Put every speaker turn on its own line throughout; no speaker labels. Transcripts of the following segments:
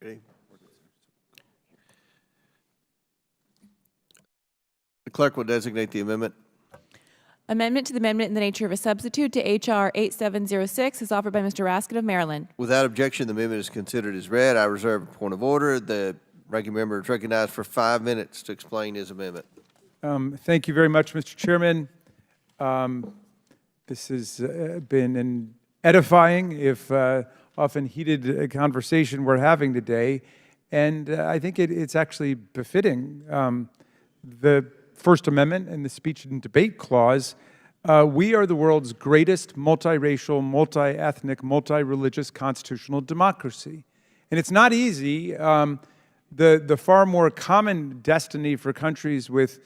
Ready? The clerk will designate the amendment.
Amendment to the amendment in the nature of a substitute to H.R. 8706 is offered by Mr. Raskin of Maryland.
Without objection, the amendment is considered as read. I reserve a point of order. The ranking member is recognized for 5 minutes to explain his amendment.
Thank you very much, Mr. Chairman. This has been an edifying, if often heated conversation we're having today, and I think it's actually befitting. The First Amendment and the Speech and Debate Clause, we are the world's greatest multiracial, multi-ethnic, multi-religious constitutional democracy. And it's not easy. The far more common destiny for countries with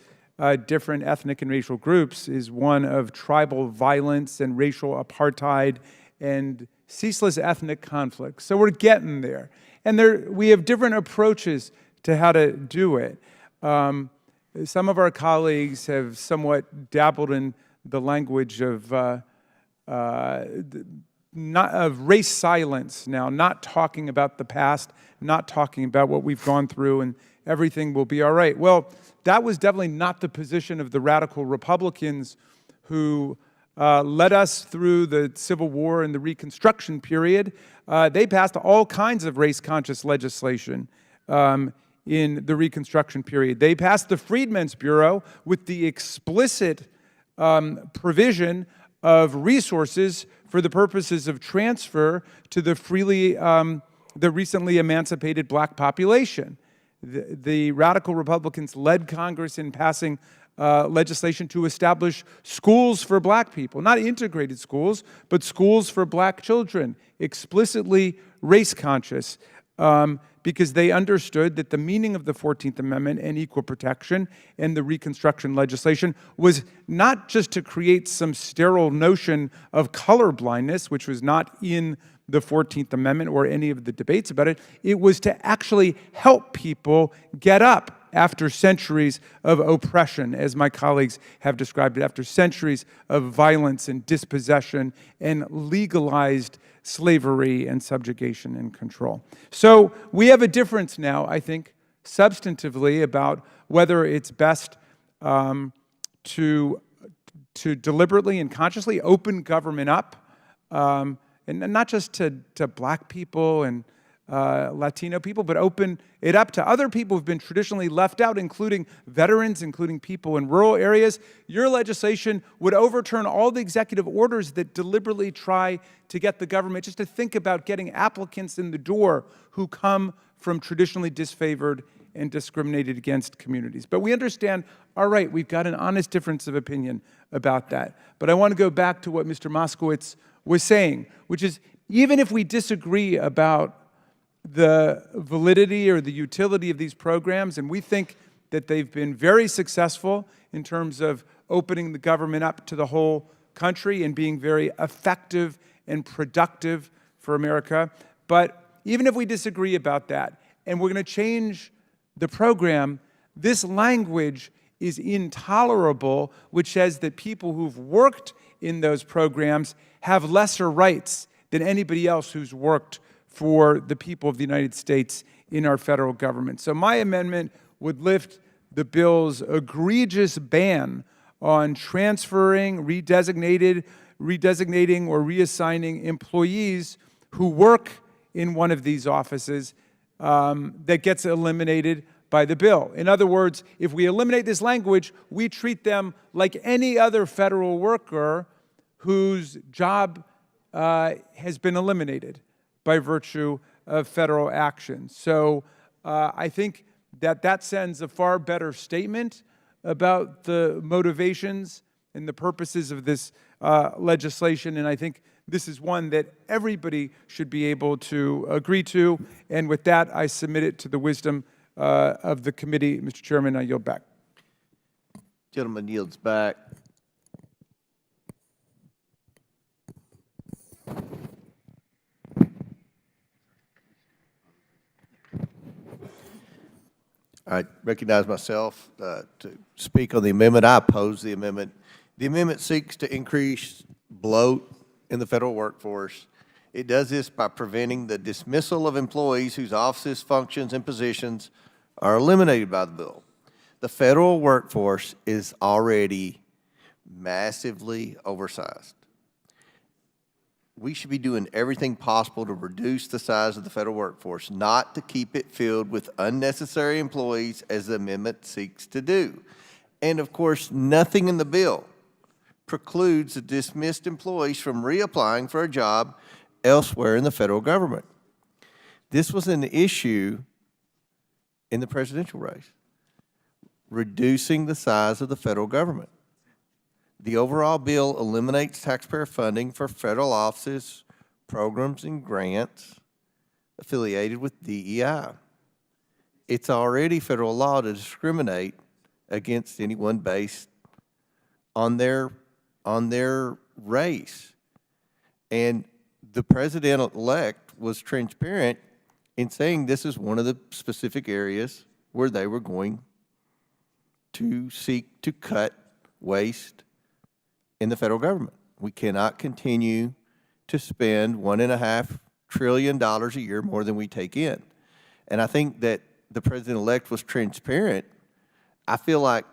different ethnic and racial groups is one of tribal violence and racial apartheid and ceaseless ethnic conflict. So we're getting there. And we have different approaches to how to do it. Some of our colleagues have somewhat dabbled in the language of race silence now, not talking about the past, not talking about what we've gone through, and everything will be all right. Well, that was definitely not the position of the radical Republicans who led us through the Civil War and the Reconstruction period. They passed all kinds of race-conscious legislation in the Reconstruction period. They passed the Freedmen's Bureau with the explicit provision of resources for the purposes of transfer to the recently emancipated black population. The radical Republicans led Congress in passing legislation to establish schools for black people, not integrated schools, but schools for black children, explicitly race-conscious, because they understood that the meaning of the 14th Amendment and equal protection and the Reconstruction legislation was not just to create some sterile notion of colorblindness, which was not in the 14th Amendment or any of the debates about it. It was to actually help people get up after centuries of oppression, as my colleagues have described it, after centuries of violence and dispossession and legalized slavery and subjugation and control. So we have a difference now, I think, substantively about whether it's best to deliberately and consciously open government up, and not just to black people and Latino people, but open it up to other people who've been traditionally left out, including veterans, including people in rural areas. Your legislation would overturn all the executive orders that deliberately try to get the government just to think about getting applicants in the door who come from traditionally disfavored and discriminated against communities. But we understand, all right, we've got an honest difference of opinion about that. But I want to go back to what Mr. Moskowitz was saying, which is even if we disagree about the validity or the utility of these programs, and we think that they've been very successful in terms of opening the government up to the whole country and being very effective and productive for America. But even if we disagree about that, and we're going to change the program, this language is intolerable, which says that people who've worked in those programs have lesser rights than anybody else who's worked for the people of the United States in our federal government. So my amendment would lift the bill's egregious ban on transferring, redesignating, or reassigning employees who work in one of these offices that gets eliminated by the bill. In other words, if we eliminate this language, we treat them like any other federal worker whose job has been eliminated by virtue of federal action. So I think that sends a far better statement about the motivations and the purposes of this legislation, and I think this is one that everybody should be able to agree to. And with that, I submit it to the wisdom of the committee. Mr. Chairman, I yield back.
Gentleman yields back. I recognize myself to speak on the amendment. I oppose the amendment. The amendment seeks to increase bloat in the federal workforce It does this by preventing the dismissal of employees whose offices, functions, and positions are eliminated by the bill. The federal workforce is already massively oversized. We should be doing everything possible to reduce the size of the federal workforce, not to keep it filled with unnecessary employees as the amendment seeks to do. And of course, nothing in the bill precludes the dismissed employees from reapplying for a job elsewhere in the federal government. This was an issue in the presidential race, reducing the size of the federal government. The overall bill eliminates taxpayer funding for federal offices, programs, and grants affiliated with DEI. It's already federal law to discriminate against anyone based on their race. And the president-elect was transparent in saying this is one of the specific areas where they were going to seek to cut waste in the federal government. We cannot continue to spend $1.5 trillion a year more than we take in. And I think that the president-elect was transparent. I feel like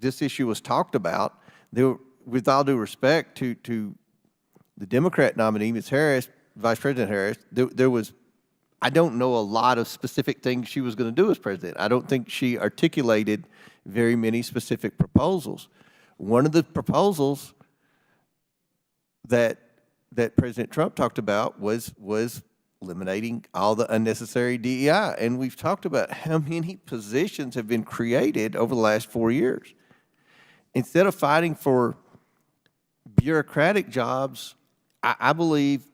this issue was talked about. With all due respect to the Democrat nominee, Ms. Harris, Vice President Harris, I don't know a lot of specific things she was going to do as president. I don't think she articulated very many specific proposals. One of the proposals that President Trump talked about was eliminating all the unnecessary DEI. And we've talked about how many positions have been created over the last 4 years. Instead of fighting for bureaucratic jobs, I believe,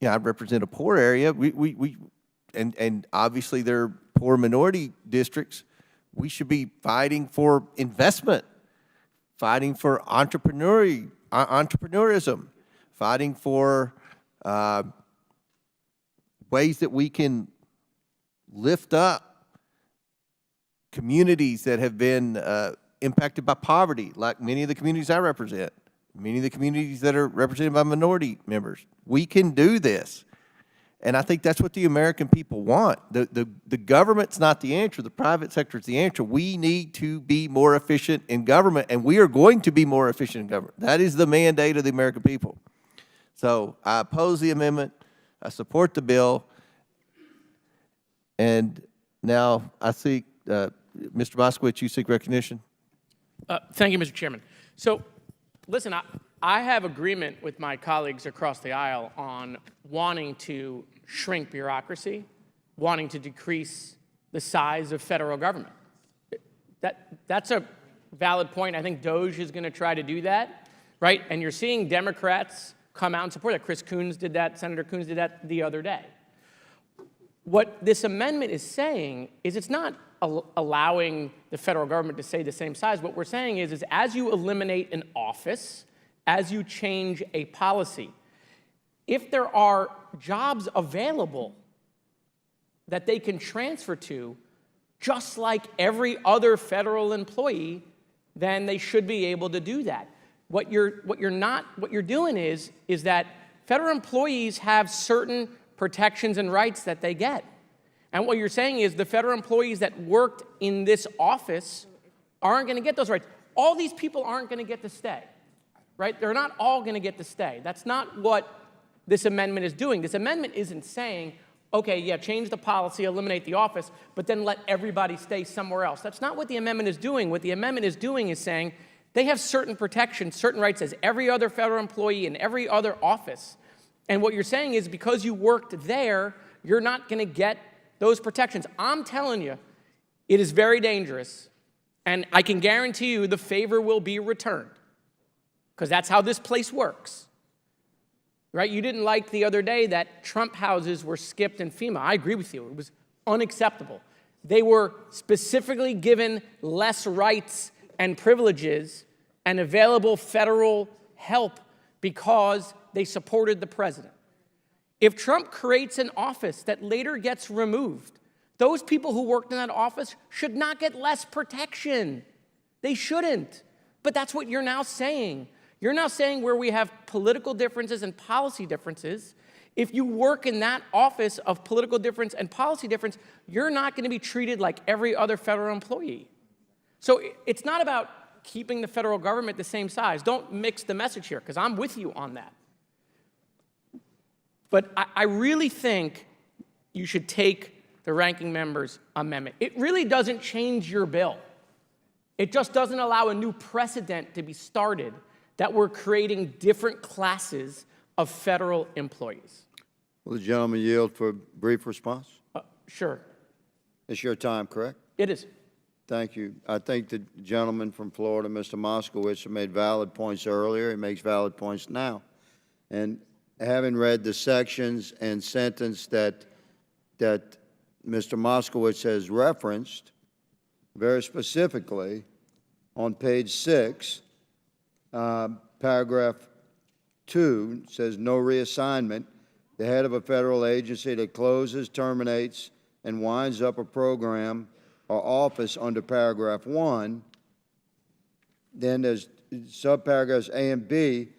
I represent a poor area. And obviously there are poor minority districts. We should be fighting for investment, fighting for entrepreneurism, fighting for ways that we can lift up communities that have been impacted by poverty, like many of the communities I represent, many of the communities that are represented by minority members. We can do this. And I think that's what the American people want. The government's not the answer. The private sector is the answer. We need to be more efficient in government, and we are going to be more efficient in government. That is the mandate of the American people. So I oppose the amendment. I support the bill. And now I seek, Mr. Moskowitz, you seek recognition?
Thank you, Mr. Chairman. So, listen, I have agreement with my colleagues across the aisle on wanting to shrink bureaucracy, wanting to decrease the size of federal government. That's a valid point. I think DOGE is going to try to do that, right? And you're seeing Democrats come out and support that. Chris Coons did that. Senator Coons did that the other day. What this amendment is saying is it's not allowing the federal government to stay the same size. What we're saying is as you eliminate an office, as you change a policy, if there are jobs available that they can transfer to, just like every other federal employee, then they should be able to do that. What you're doing is that federal employees have certain protections and rights that they get. And what you're saying is the federal employees that worked in this office aren't going to get those rights. All these people aren't going to get to stay, right? They're not all going to get to stay. That's not what this amendment is doing. This amendment isn't saying, okay, yeah, change the policy, eliminate the office, but then let everybody stay somewhere else. That's not what the amendment is doing. What the amendment is doing is saying they have certain protections, certain rights as every other federal employee in every other office. And what you're saying is because you worked there, you're not going to get those protections. I'm telling you, it is very dangerous, and I can guarantee you the favor will be returned, because that's how this place works, right? You didn't like the other day that Trump houses were skipped in FEMA. I agree with you. It was unacceptable. They were specifically given less rights and privileges and available federal help because they supported the president. If Trump creates an office that later gets removed, those people who worked in that office should not get less protection. They shouldn't. But that's what you're now saying. You're now saying where we have political differences and policy differences, if you work in that office of political difference and policy difference, you're not going to be treated like every other federal employee. So it's not about keeping the federal government the same size. Don't mix the message here, because I'm with you on that. But I really think you should take the ranking member's amendment. It really doesn't change your bill. It just doesn't allow a new precedent to be started that we're creating different classes of federal employees.
Will the gentleman yield for a brief response?
Sure.
It's your time, correct?
It is.
Thank you. I think the gentleman from Florida, Mr. Moskowitz, made valid points earlier. He makes valid points now. And having read the sections and sentence that Mr. Moskowitz has referenced, very specifically on page 6, paragraph 2, says no reassignment. The head of a federal agency that closes, terminates, and winds up a program or office under paragraph 1. Then there's subparagraphs A and B.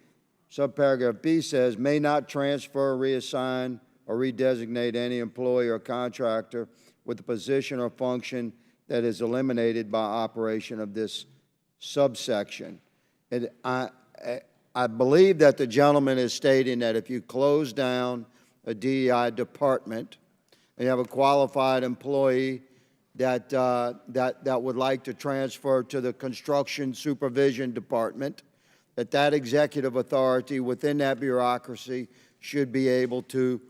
Subparagraph B says, may not transfer, reassign, or redesignate any employee or contractor with a position or function that is eliminated by operation of this subsection. And I believe that the gentleman is stating that if you close down a DEI department and you have a qualified employee that would like to transfer to the construction supervision department, that executive authority within that bureaucracy should be able to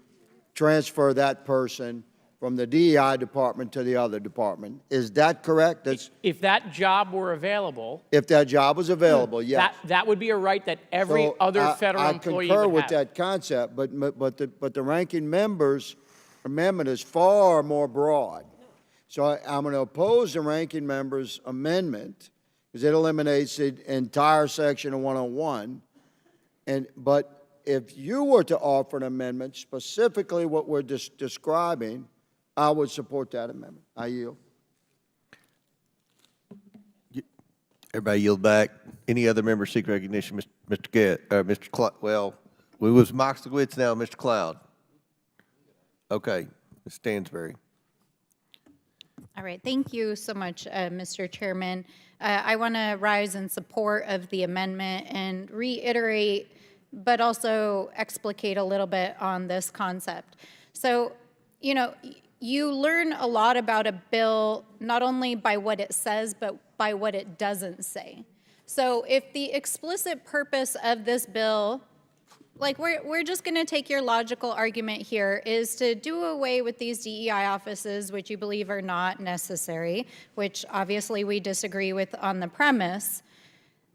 transfer that person from the DEI department to the other department. Is that correct?
If that job were available,
if that job was available, yes.
that would be a right that every other federal employee
I concur
would
with
have.
that concept, but the ranking member's amendment is far more broad. So I'm going to oppose the ranking member's amendment because it eliminates the entire section of 101. But if you were to offer an amendment, specifically what we're describing, I would support that amendment. I yield.
Everybody yield back. Any other members seek recognition? Mr. Well, we was Moskowitz, now Mr. Cloud. Okay, Ms. Stansberry.
All right, thank you so much, Mr. Chairman. I want to rise in support of the amendment and reiterate, but also explicate a little bit on this concept. So, you know, you learn a lot about a bill not only by what it says, but by what it doesn't say. So if the explicit purpose of this bill, like we're just going to take your logical argument here, is to do away with these DEI offices, which you believe are not necessary, which obviously we disagree with on the premise,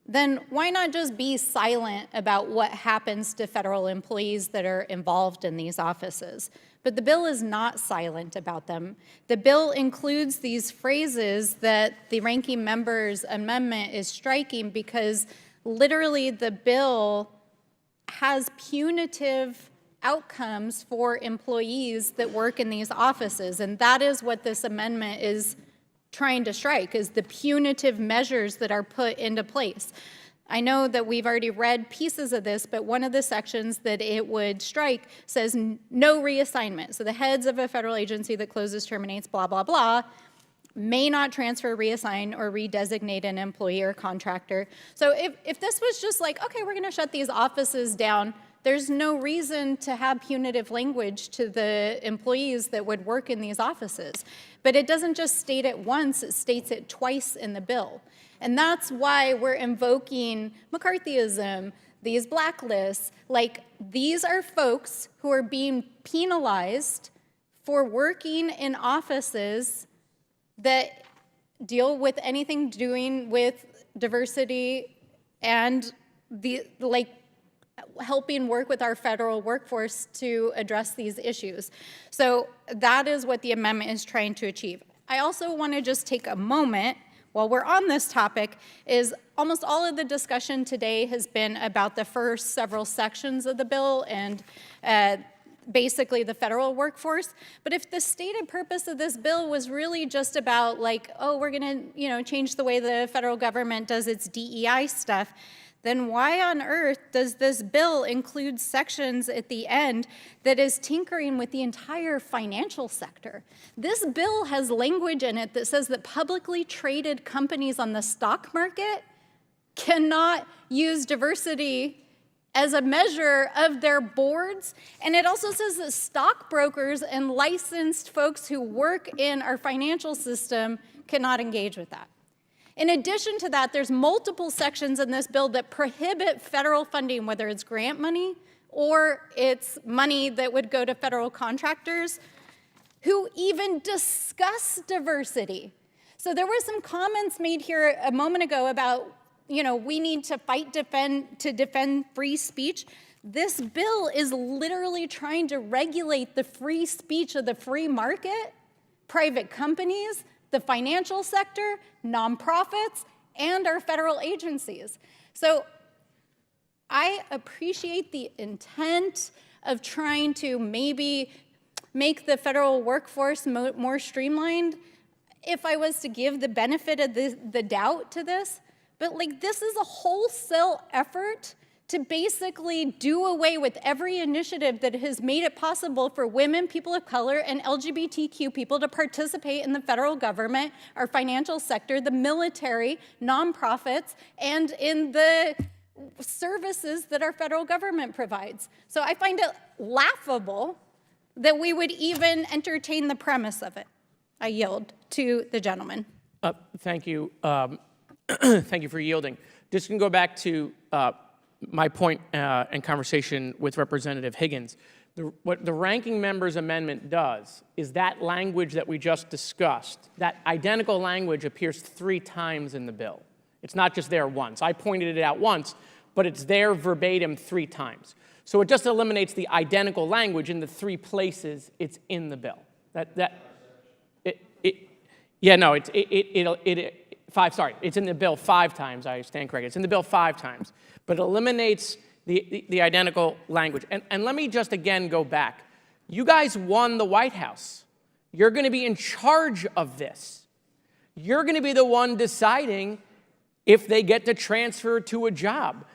then why not just be silent about what happens to federal employees that are involved in these offices? But the bill is not silent about them. The bill includes these phrases that the ranking member's amendment is striking because literally the bill has punitive outcomes for employees that work in these offices. And that is what this amendment is trying to strike, is the punitive measures that are put into place. I know that we've already read pieces of this, but one of the sections that it would strike says no reassignment. So the heads of a federal agency that closes, terminates, blah, blah, blah, may not transfer, reassign, or redesignate an employee or contractor. So if this was just like, okay, we're going to shut these offices down, there's no reason to have punitive language to the employees that would work in these offices. But it doesn't just state it once, it states it twice in the bill. And that's why we're invoking McCarthyism, these blacklists. Like, these are folks who are being penalized for working in offices that deal with anything doing with diversity and helping work with our federal workforce to address these issues. So that is what the amendment is trying to achieve. I also want to just take a moment while we're on this topic, is almost all of the discussion today has been about the first several sections of the bill and basically the federal workforce. But if the stated purpose of this bill was really just about like, oh, we're going to change the way the federal government does its DEI stuff, then why on earth does this bill include sections at the end that is tinkering with the entire financial sector? This bill has language in it that says that publicly traded companies on the stock market cannot use diversity as a measure of their boards. And it also says that stockbrokers and licensed folks who work in our financial system cannot engage with that. In addition to that, there's multiple sections in this bill that prohibit federal funding, whether it's grant money or it's money that would go to federal contractors who even discuss diversity. So there were some comments made here a moment ago about, we need to defend free speech. This bill is literally trying to regulate the free speech of the free market, private companies, the financial sector, nonprofits, and our federal agencies. So I appreciate the intent of trying to maybe make the federal workforce more streamlined if I was to give the benefit of the doubt to this. But this is a wholesale effort to basically do away with every initiative that has made it possible for women, people of color, and LGBTQ people to participate in the federal government, our financial sector, the military, nonprofits, and in the services that our federal government provides. So I find it laughable that we would even entertain the premise of it. I yield to the gentleman.
Thank you. Thank you for yielding. Just going to go back to my point and conversation with Representative Higgins. What the ranking member's amendment does is that language that we just discussed, that identical language appears 3 times in the bill. It's not just there once. I pointed it out once, but it's there verbatim 3 times. So it just eliminates the identical language in the 3 places it's in the bill. It's in the bill 5 times. I stand corrected. It's in the bill 5 times, but it eliminates the identical language. And let me just again go back. You guys won the White House. You're going to be in charge of this. You're going to be the one deciding if they get to transfer to a job.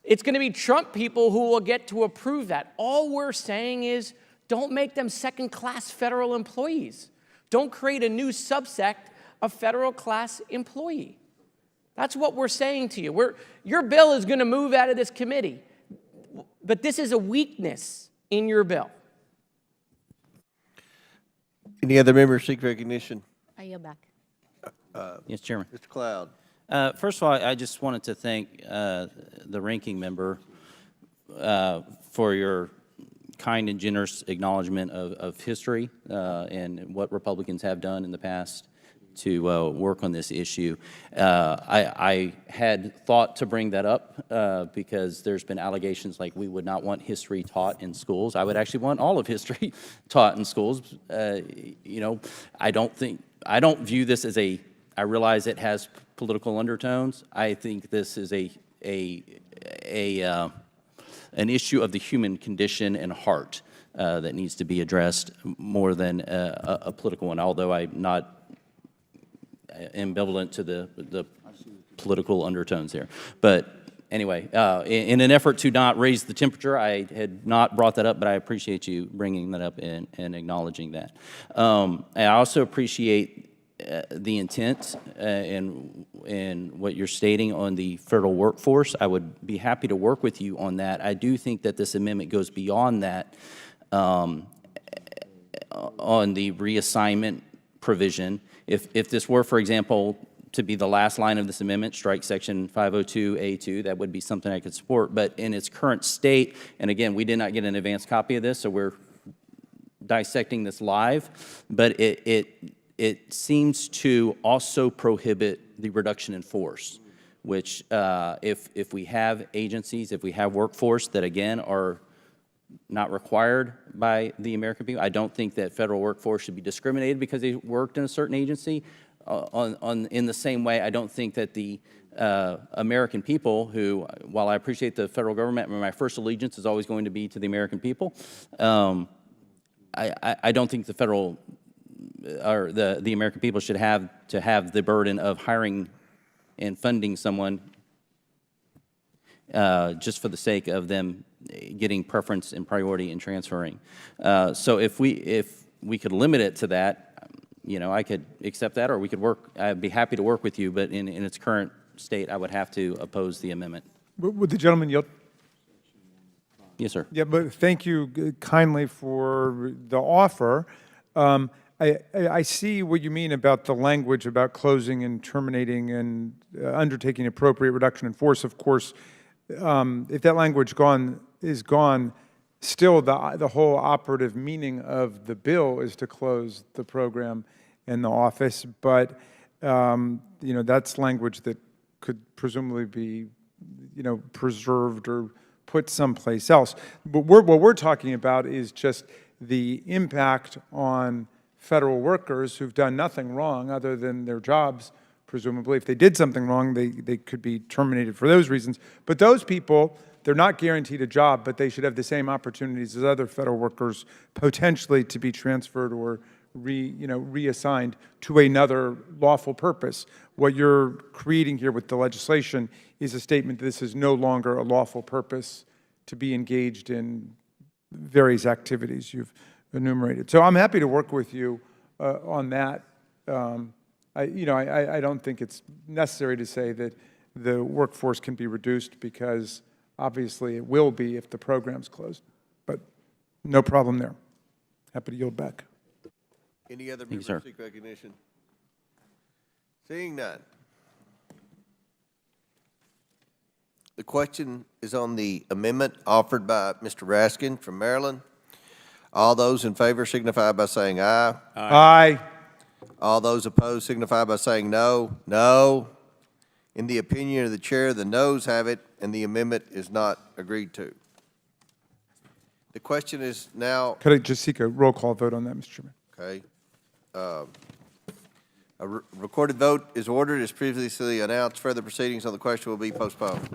It's going to be Trump people who will get to approve that. All we're saying is don't make them second-class federal employees. Don't create a new subsect of federal-class employee. That's what we're saying to you. Your bill is going to move out of this committee, but this is a weakness in your bill.
Any other members seek recognition?
I yield back.
Yes, Chairman.
Mr. Cloud.
First of all, I just wanted to thank the ranking member for your kind and generous acknowledgement of history and what Republicans have done in the past to work on this issue. I had thought to bring that up because there's been allegations like we would not want history taught in schools. I would actually want all of history taught in schools. I don't view this as I realize it has political undertones. I think this is an issue of the human condition and heart that needs to be addressed more than a political one, although I'm not ambivalent to the political undertones here. But anyway, in an effort to not raise the temperature, I had not brought that up, but I appreciate you bringing that up and acknowledging that. I also appreciate the intent and what you're stating on the federal workforce. I would be happy to work with you on that. I do think that this amendment goes beyond that on the reassignment provision. If this were, for example, to be the last line of this amendment, strike section 502A2, that would be something I could support. But in its current state, and again, we did not get an advanced copy of this, so we're dissecting this live, but it seems to also prohibit the reduction in force, which if we have agencies, if we have workforce that, again, are not required by the American people, I don't think that federal workforce should be discriminated because they worked in a certain agency. In the same way, I don't think that the American people who, while I appreciate the federal government, my first allegiance is always going to be to the American people, I don't think the federal or the American people should have to have the burden of hiring and funding someone just for the sake of them getting preference and priority in transferring. So if we could limit it to that, I could accept that, or we could work. I'd be happy to work with you, but in its current state, I would have to oppose the amendment.
Would the gentleman yield?
Yes, sir.
Yeah, but thank you kindly for the offer. I see what you mean about the language about closing and terminating and undertaking appropriate reduction in force. Of course, if that language is gone, still the whole operative meaning of the bill is to close the program and the office. But that's language that could presumably be preserved or put someplace else. But what we're talking about is just the impact on federal workers who've done nothing wrong other than their jobs, presumably. If they did something wrong, they could be terminated for those reasons. But those people, they're not guaranteed a job, but they should have the same opportunities as other federal workers potentially to be transferred or reassigned to another lawful purpose. What you're creating here with the legislation is a statement that this is no longer a lawful purpose to be engaged in various activities you've enumerated. So I'm happy to work with you on that. I don't think it's necessary to say that the workforce can be reduced, because obviously it will be if the program's closed. But no problem there. Happy to yield back.
Any other
you,
members
sir.
seek recognition? Seeing none. The question is on the amendment offered by Mr. Raskin from Maryland. All those in favor signify by saying aye.
Aye.
All those opposed signify by saying no. No. In the opinion of the chair, the noes have it, and the amendment is not agreed to. The question is now,
Could I just seek a roll call vote on that, Mr. Chairman?
okay, a recorded vote is ordered as previously announced. Further proceedings on the question will be postponed.